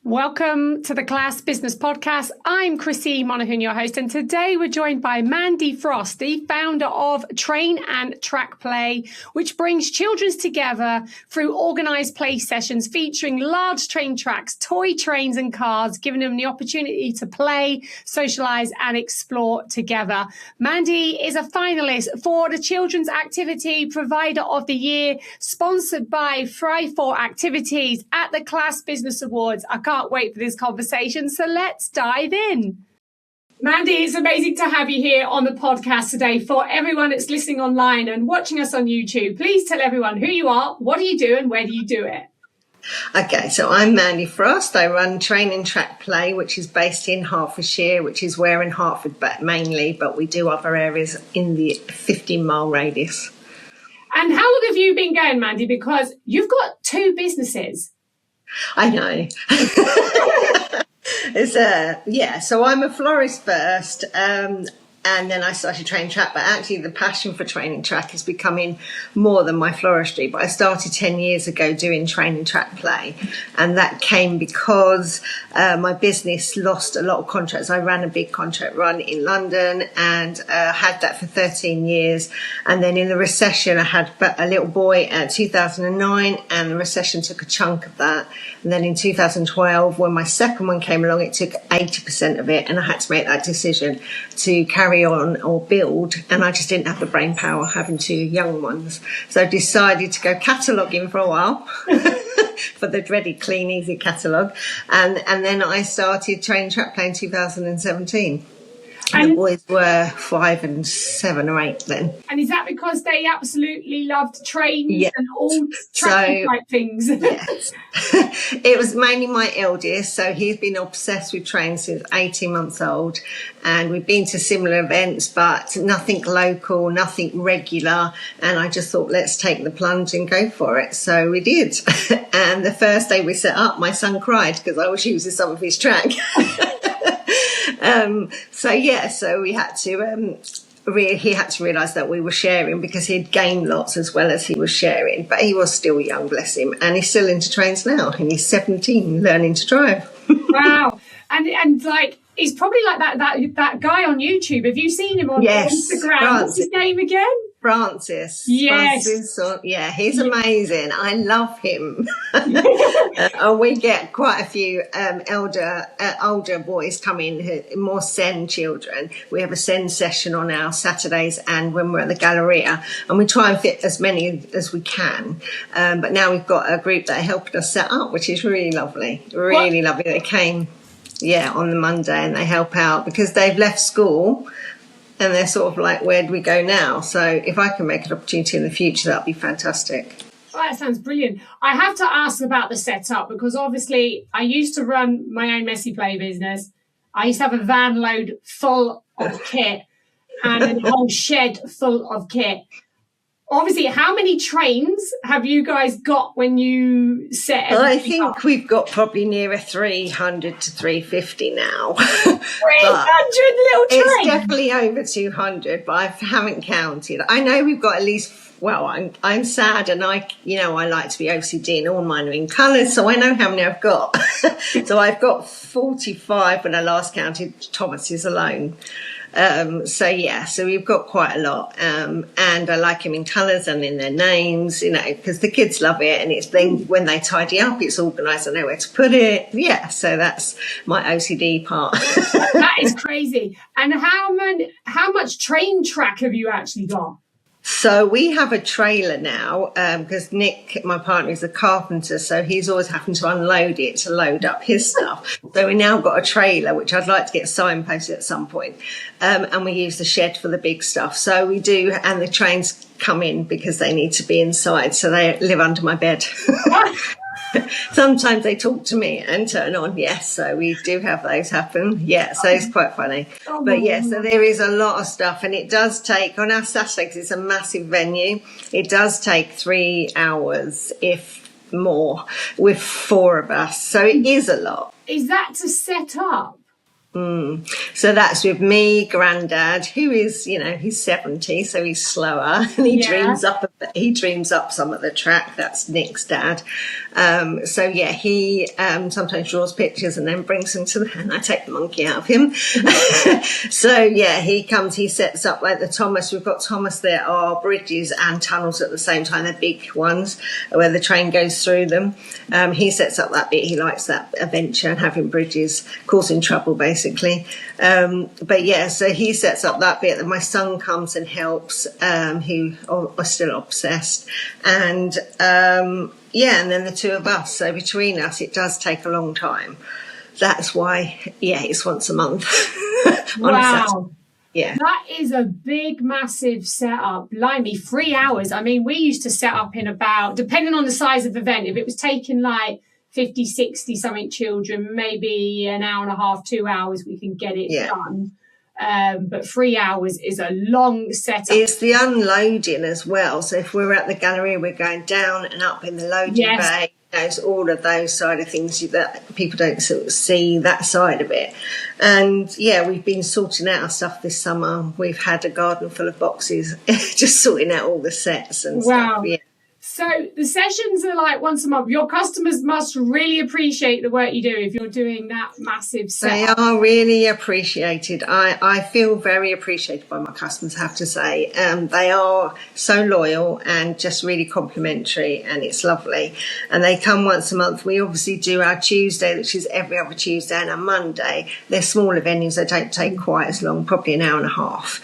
Welcome to the Class Business Podcast. I'm Krissy Monaghan, your host, and today we're joined by Mandy Frost, the founder of Train and Track Play, which brings children together through organised play sessions featuring large train tracks, toy trains and cars, giving them the opportunity to play, socialise and explore together. Mandy is a finalist for the Children's Activity Provider of the Year, sponsored by Thrive for Activities at the Class Business Awards. I can't wait for this conversation, so let's dive in. Mandy, it's amazing to have you here on the podcast today. For everyone that's listening online and watching us on YouTube, please tell everyone who you are, what do you do, and where do you do it? Okay, so I'm Mandy Frost. I run Train and Track Play, which is based in Hertfordshire, which is where in Hertford mainly, but we do other areas in the 15-mile radius. And how long have you been going, Mandy? Because you've got two businesses. I know. So I'm a florist first, and then I started Train Track, but actually the passion for Train and Track is becoming more than my floristry. But I started 10 years ago doing Train and Track Play, and that came because my business lost a lot of contracts. I ran a big contract run in London and had that for 13 years. And then in the recession, I had a little boy at 2009, and the recession took a chunk of that. And then in 2012, when my second one came along, it took 80% of it, and I had to make that decision to carry on or build, and I just didn't have the brain power having two young ones. So I decided to go cataloguing for a while for the dreaded Clean Easy catalogue, and then I started Train Track Play in 2017. And the boys were 5 and 7 or 8 then. And is that because they absolutely loved trains and all tracking type things? Yes. It was mainly my eldest, so he's been obsessed with trains since 18 months old. And we've been to similar events, but nothing local, nothing regular. And I just thought, let's take the plunge and go for it. So we did. And the first day we set up, my son cried because I was using some of his track. So we had to he had to realise that we were sharing, because he'd gained lots as well as he was sharing, but he was still young, bless him, and he's still into trains now, and he's 17 learning to drive. Wow. And like, he's probably like that guy on YouTube. Have you seen him on Instagram? What's his name again? Francis. Yes. He's amazing. I love him. And we get quite a few older boys come in, more SEN children. We have a SEN session on our Saturdays and when we're at the Galleria, and we try and fit as many as we can. But now we've got a group that are helping us set up, which is really lovely. Really lovely. They came, on the Monday, and they help out because they've left school. And they're sort of like, where do we go now? So if I can make an opportunity in the future, that'd be fantastic. Oh, that sounds brilliant. I have to ask about the setup, because obviously I used to run my own messy play business. I used to have a van load full of kit and a whole shed full of kit. Obviously, how many trains have you guys got when you set everything I think up? we've got probably nearer 300 to 350 now. 300 little trains? It's definitely over 200, but I haven't counted. I know we've got at least, I'm sad, and I like to be OCD, and all mine are in colours, so I know how many I've got. So I've got 45 when I last counted Thomas's alone. So we've got quite a lot, and I like them in colours and in their names, because the kids love it, and it's then when they tidy up, it's organised, I know where to put it. So that's my OCD part. That is crazy. And how much train track have you actually got? So we have a trailer now, because Nick, my partner, is a carpenter, so he's always having to unload it to load up his stuff. So we now got a trailer, which I'd like to get signposted at some point, and we use the shed for the big stuff. So we do, and the trains come in because they need to be inside, so they live under my bed. Sometimes they talk to me and turn on, so we do have those happen, so it's quite funny. So there is a lot of stuff, and it does take, on our Saturdays, it's a massive venue, it does take 3 hours, if more, with 4 of us, so it is a lot. Is that to set up? So that's with me, Grandad, who is, he's 70, so he's slower, and he dreams up some of the track. That's Nick's dad. So yeah, he sometimes draws pictures and then brings them and I take the monkey out of him. So yeah, he sets up like the Thomas. We've got Thomas. There are bridges and tunnels at the same time. They're big ones where the train goes through them. He sets up that bit. He likes that adventure and having bridges, causing trouble basically. But yeah, so he sets up that bit. And my son comes and helps. Who are still obsessed, and and then the two of us. So between us, it does take a long time. That's why, it's once a month. Wow. Yeah. That is a big, massive setup. Blimey, 3 hours. I mean, we used to set up in about, depending on the size of the event, if it was taking like 50, 60 something children, maybe an hour and a half, 2 hours, we can get it done. But 3 hours is a long setup. It's the unloading as well. So if we're at the gallery, we're going down and up in the loading bay. There's all of those side of things that people don't sort of see, that side of it. And we've been sorting out our stuff this summer. We've had a garden full of boxes, just sorting out all the sets and stuff. Yeah. So the sessions are like once a month. Your customers must really appreciate the work you do if you're doing that massive set. They are really appreciated. I feel very appreciated by my customers, I have to say. They are so loyal and just really complimentary, and it's lovely. And they come once a month. We obviously do our Tuesday, which is every other Tuesday, and our Monday. They're smaller venues. They don't take quite as long, probably an hour and a half.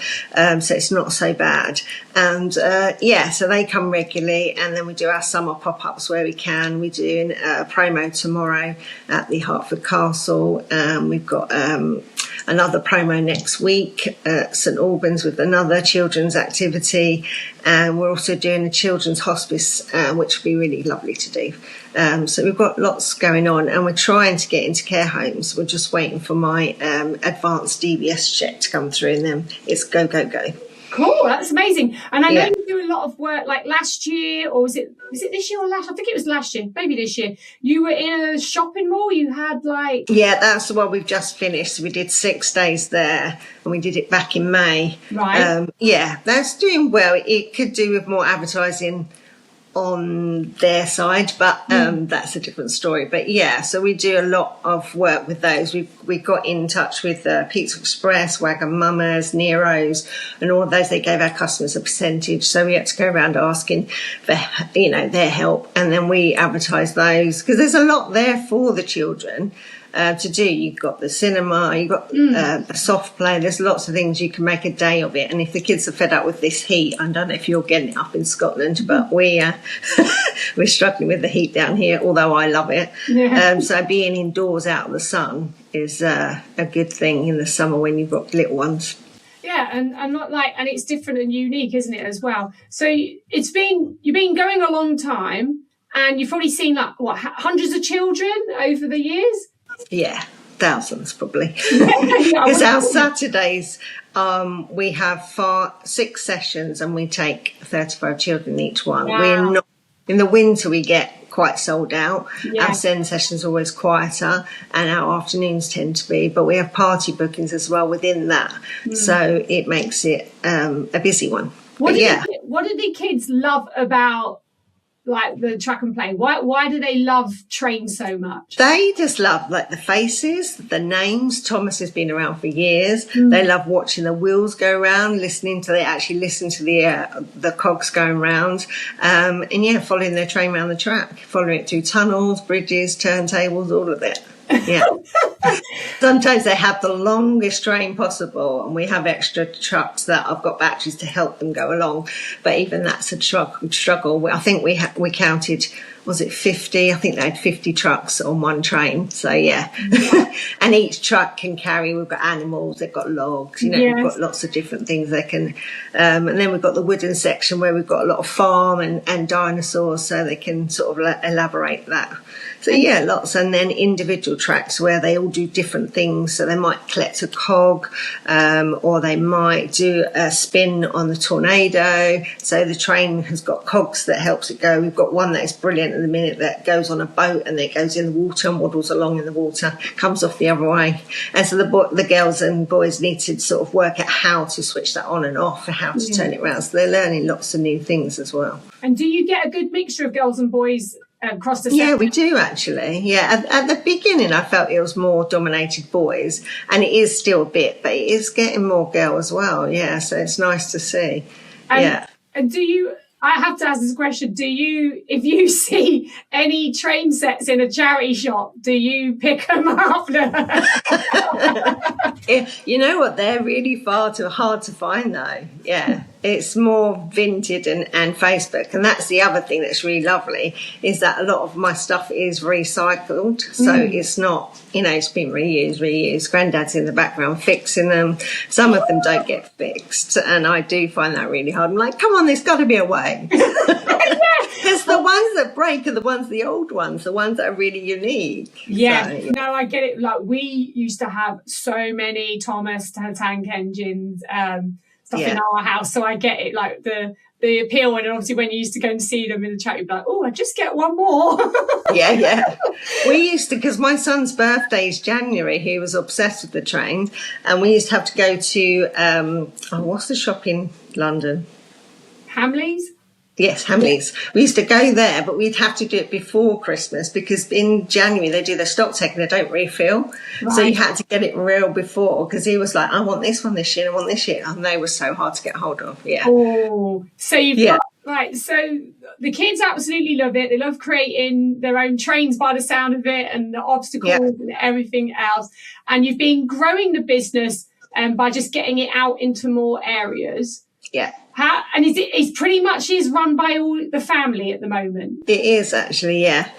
So it's not so bad. And so they come regularly, and then we do our summer pop-ups where we can. We're doing a promo tomorrow at the Hertford Castle. We've got another promo next week at St Albans with another children's activity. And we're also doing a children's hospice, which would be really lovely to do. So we've got lots going on, and we're trying to get into care homes. We're just waiting for my advanced DBS check to come through, and then it's go, go, go. Cool, that's amazing. And I know you do a lot of work, like last year, or was it this year or last? I think it was last year, maybe this year. You were in a shopping mall. You had like... Yeah, that's the one we've just finished. We did 6 days there, and we did it back in May. Right. That's doing well. It could do with more advertising on their side, but that's a different story. But so we do a lot of work with those. We got in touch with Pizza Express, Wagamama's, Nero's, and all of those. They gave our customers a percentage, so we had to go around asking for their help, and then we advertise those because there's a lot there for the children to do. You've got the cinema, you've got the soft play. There's lots of things. You can make a day of it. And if the kids are fed up with this heat, I don't know if you're getting it up in Scotland, but we're struggling with the heat down here, although I love it. Yeah. So being indoors out of the sun is a good thing in the summer when you've got little ones. Yeah, and not and it's different and unique, isn't it, as well? So you've been going a long time, and you've probably seen hundreds of children over the years. Yeah, thousands probably. Because our Saturdays, we have 6 sessions, and we take 35 children each one. Wow. We're not in the winter. We get quite sold out. Yeah. Our Zen sessions are always quieter, and our afternoons tend to be. But we have party bookings as well within that, so it makes it a busy one. What did the kids love about the track and play? Why do they love train so much? They just love the faces, the names. Thomas has been around for years. They love watching the wheels go around, they actually listen to the cogs going round, and following their train around the track, following it through tunnels, bridges, turntables, all of it. Yeah. Sometimes they have the longest train possible, and we have extra trucks that I've got batteries to help them go along. But even that's a struggle. I think we counted, was it 50? I think they had 50 trucks on one train. So yeah. And each truck can carry. We've got animals. They've got logs. We've got lots of different things they can. And then we've got the wooden section where we've got a lot of farm and dinosaurs, so they can sort of elaborate that. So yeah, lots, and then individual tracks where they all do different things. So they might collect a cog, or they might do a spin on the tornado. So the train has got cogs that helps it go. We've got one that is brilliant at the minute that goes on a boat and then it goes in the water and waddles along in the water, comes off the other way. And so the girls and boys need to sort of work out how to switch that on and off and how to turn it around. So they're learning lots of new things as well. And do you get a good mixture of girls and boys across the Yeah, we do actually. Yeah, at the beginning I felt it was more dominated boys, and it is still a bit, but it is getting more girl as well. Yeah, so it's nice to see. And do you, I have to ask this question, if you see any train sets in a charity shop, do you pick them up? You know what, they're really hard to find though. Yeah, it's more Vinted and Facebook, and that's the other thing that's really lovely, is that a lot of my stuff is recycled, so it's not, it's been reused. Granddad's in the background fixing them. Some of them don't get fixed, and I do find that really hard. I'm like, come on, there's got to be a way. Because the ones that break are the old ones, the ones that are really unique. Yeah, so, no, I get it. Like, we used to have so many Thomas tank engines, stuff in our house, so I get it, like the appeal. And obviously when you used to go and see them in the chat, you'd be like, oh, I just get one more. yeah We used to, because my son's birthday is January, he was obsessed with the train, and we used to have to go to what's the shop in London, Hamleys? Yes, Hamleys. We used to go there, but we'd have to do it before Christmas, because in January they do their stock take and they don't refill. Right. So you had to get it real before, because he was like, I want this one this year, I want this year. And they were so hard to get hold of. Yeah. Oh, so you've got, right. So the kids absolutely love it. They love creating their own trains by the sound of it, and the obstacles and everything else. And you've been growing the business by just getting it out into more areas. Yeah. And it's pretty much is run by all the family at the moment? It is actually, yeah.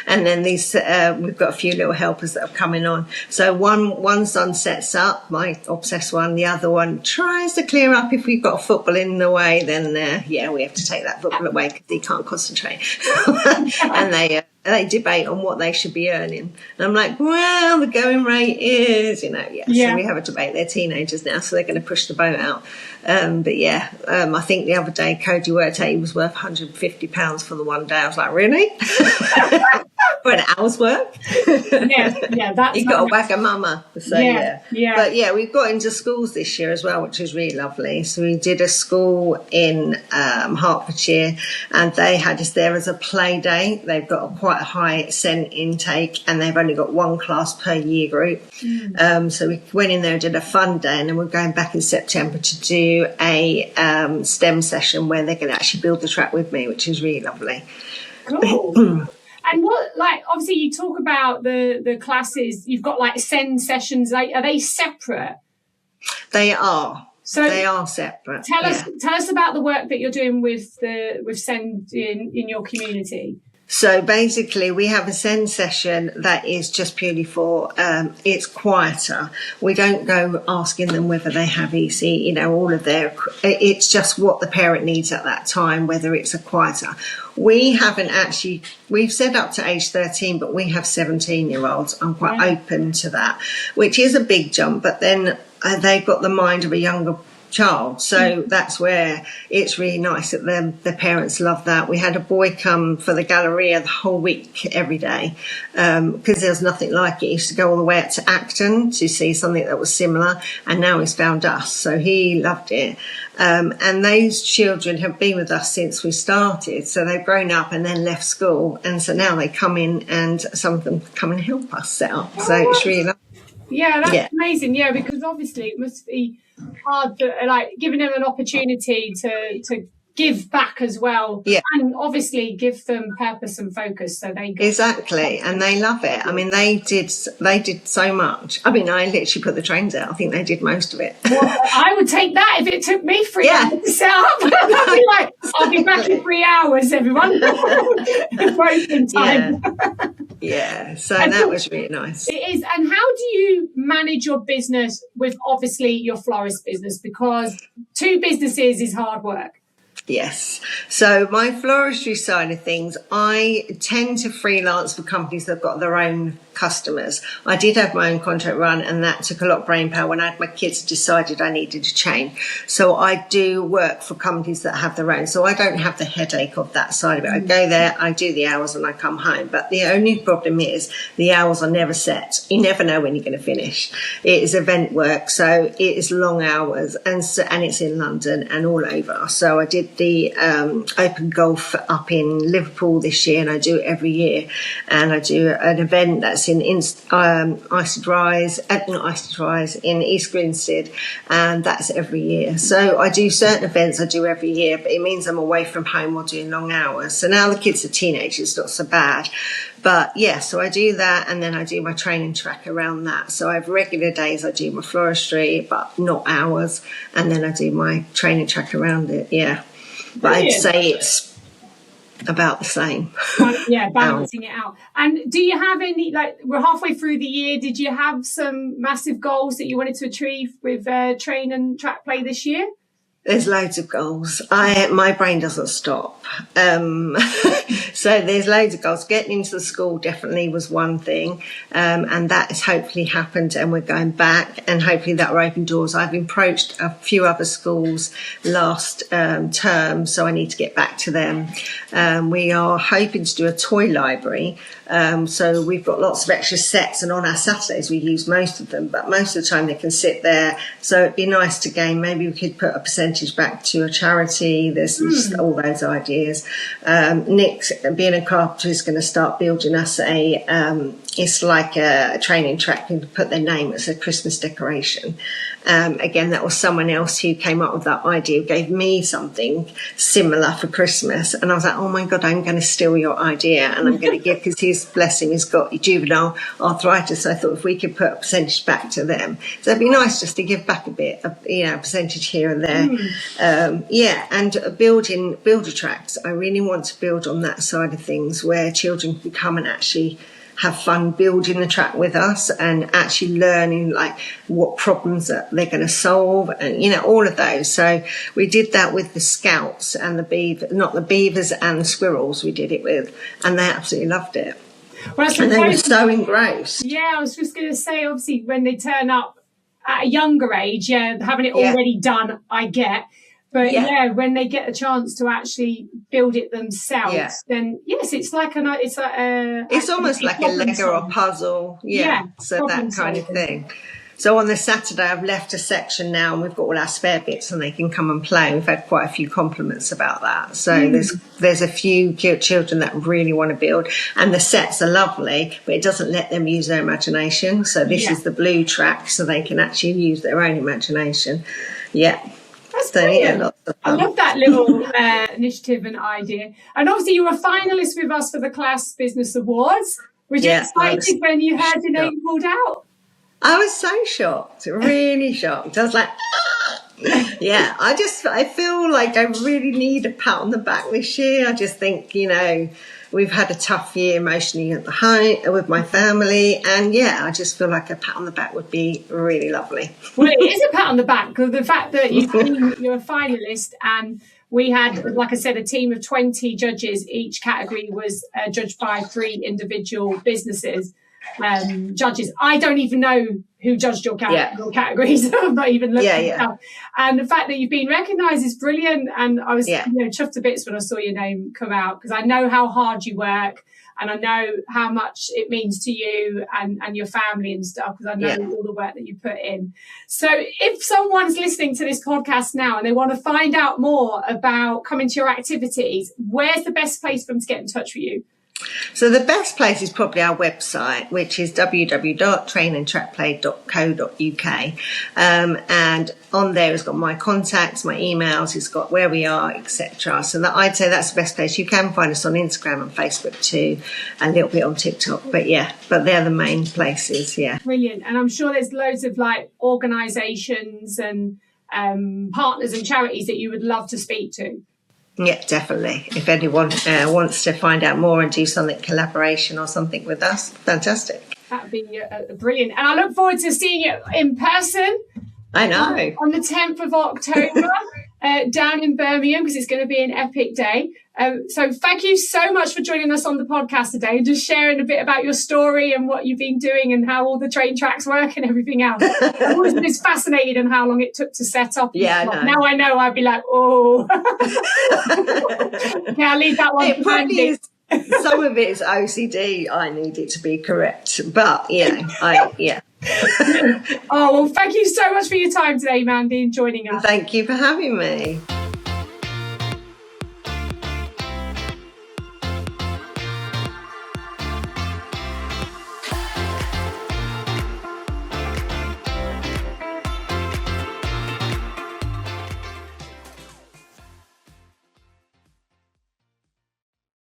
And then these, we've got a few little helpers that are coming on. So one son sets up, my obsessed one. The other one tries to clear up. If we've got football in the way, then we have to take that football away because he can't concentrate. And they debate on what they should be earning. And I'm like, well, the going rate is, So we have a debate. They're teenagers now, so they're going to push the boat out. I think the other day Cody worked out he was worth £150 for the one day. I was like, really? For an hour's work? That's you got to whack a mama. So But we've got into schools this year as well, which is really lovely. So we did a school in Hertfordshire, and they had us there as a play day. They've got quite a high SEN intake, and they've only got one class per year group. So we went in there and did a fun day, and then we're going back in September to do a STEM session where they're going to actually build the track with me, which is really lovely. Cool. And obviously you talk about the classes, you've got like SEN sessions, are they separate? They are. So they are separate. Tell us about the work that you're doing with SEN in your community. So basically we have a SEN session that is just purely for, it's quieter. We don't go asking them whether they have EC, all of it's just what the parent needs at that time, whether it's a quieter. We've said up to age 13, but we have 17-year-olds. I'm quite open to that, which is a big jump, but then they've got the mind of a younger child, so that's where it's really nice that the parents love that. We had a boy come for the Galleria the whole week every day, because there's nothing like it. He used to go all the way up to Acton to see something that was similar, and now he's found us, so he loved it. And those children have been with us since we started, so they've grown up and then left school, and so now they come in, and some of them come and help us set up. So it's really lovely. Yeah, that's amazing. Yeah, because obviously it must be hard to, giving them an opportunity to give back as well, and obviously give them purpose and focus, so they and they love it. I mean, they did so much. I mean, I literally put the trains out. I think they did most of it. Well, I would take that if it took me 3 hours to set up. I'd be like, I'll be back in 3 hours, everyone. Waiting time. So that was really nice. It is. And how do you manage your business with obviously your florist business, because 2 businesses is hard work? Yes. So my floristry side of things, I tend to freelance for companies that have got their own customers. I did have my own contract run, and that took a lot of brain power. When I had my kids, decided I needed to change. So I do work for companies that have their own. So I don't have the headache of that side of it. I go there, I do the hours, and I come home. But the only problem is the hours are never set. You never know when you're going to finish. It is event work, so it is long hours, and it's in London and all over. So I did the Open Golf up in Liverpool this year, and I do it every year. And I do an event that's in Icy Rise, not Icy Rise, in East Grinstead, and that's every year. So I do certain events I do every year, but it means I'm away from home while doing long hours. So now the kids are teenagers, it's not so bad. But yeah, so I do that, and then I do my training track around that. So I have regular days, I do my floristry, but not hours, and then I do my training track around it, yeah. But I'd say it's about the same. Yeah, balancing it out. And do you have any, like, we're halfway through the year, did you have some massive goals that you wanted to achieve with train and track play this year? There's loads of goals. My brain doesn't stop. So there's loads of goals. Getting into the school definitely was one thing, and that has hopefully happened, and we're going back, and hopefully that will open doors. I've approached a few other schools last term, so I need to get back to them. We are hoping to do a toy library. So we've got lots of extra sets, and on our Saturdays we use most of them, but most of the time they can sit there. So it'd be nice to gain. Maybe we could put a percentage back to a charity. There's just all those ideas. Nick, being a carpenter, is going to start building us it's like a training track. You can put their name as a Christmas decoration. Again, that was someone else who came up with that idea, gave me something similar for Christmas. And I was like, oh my God, I'm going to steal your idea, and I'm going to give, because he's, bless him, he's got juvenile arthritis. So I thought if we could put a percentage back to them. So it'd be nice just to give back a bit, a percentage here and there. And builder tracks. I really want to build on that side of things, where children can come and actually have fun building the track with us, and actually learning like what problems that they're going to solve, and all of those. So we did that with the Scouts and the beavers and the squirrels we did it with, and they absolutely loved it. Well, and they were so engrossed. Yeah, I was just going to say, obviously when they turn up at a younger age, having it already done, I get. But when they get a chance to actually build it themselves, then yes, it's like it's almost like a Lego or puzzle. So that kind of thing. So on the Saturday, I've left a section now, and we've got all our spare bits, and they can come and play. We've had quite a few compliments about that. So there's a few children that really want to build, and the sets are lovely, but it doesn't let them use their imagination. So this is the blue track, so they can actually use their own imagination. Yeah. That's brilliant. I love that little initiative and idea. And obviously you were a finalist with us for the Class Business Awards. Were you excited when you heard your name pulled out? I was so shocked, really shocked. I was like, I feel like I really need a pat on the back this year. I just think, we've had a tough year emotionally at the home with my family, and I just feel like a pat on the back would be really lovely. Well, it is a pat on the back, because the fact that you're a finalist, and we had, like I said, a team of 20 judges. Each category was judged by 3 individual businesses. Judges. I don't even know who judged your categories. I'm not even looking at that. And the fact that you've been recognised is brilliant. And I was chuffed to bits when I saw your name come out, because I know how hard you work, and I know how much it means to you and your family and stuff, because I know all the work that you put in. So if someone's listening to this podcast now and they want to find out more about coming to your activities, where's the best place for them to get in touch with you? So the best place is probably our website, which is www.trainandtrackplay.co.uk. And on there it's got my contacts, my emails, it's got where we are, etc. So that, I'd say that's the best place. You can find us on Instagram and Facebook too, and a little bit on TikTok. But they're the main places, Brilliant. And I'm sure there's loads of like organisations and partners and charities that you would love to speak to. Yeah, definitely. If anyone wants to find out more and do something collaboration or something with us, fantastic. That'd be brilliant. And I look forward to seeing you in person. I know. On the 10th of October down in Birmingham, because it's going to be an epic day. So thank you so much for joining us on the podcast today and just sharing a bit about your story and what you've been doing and how all the train tracks work and everything else. I've always been fascinated in how long it took to set up. Yeah, I know. Now I know, I'd be like, oh. Okay, I'll leave that one. It probably is. Some of it is OCD. I need it to be correct, but yeah. Oh, well, thank you so much for your time today, Mandy, and joining us. Thank you for having me.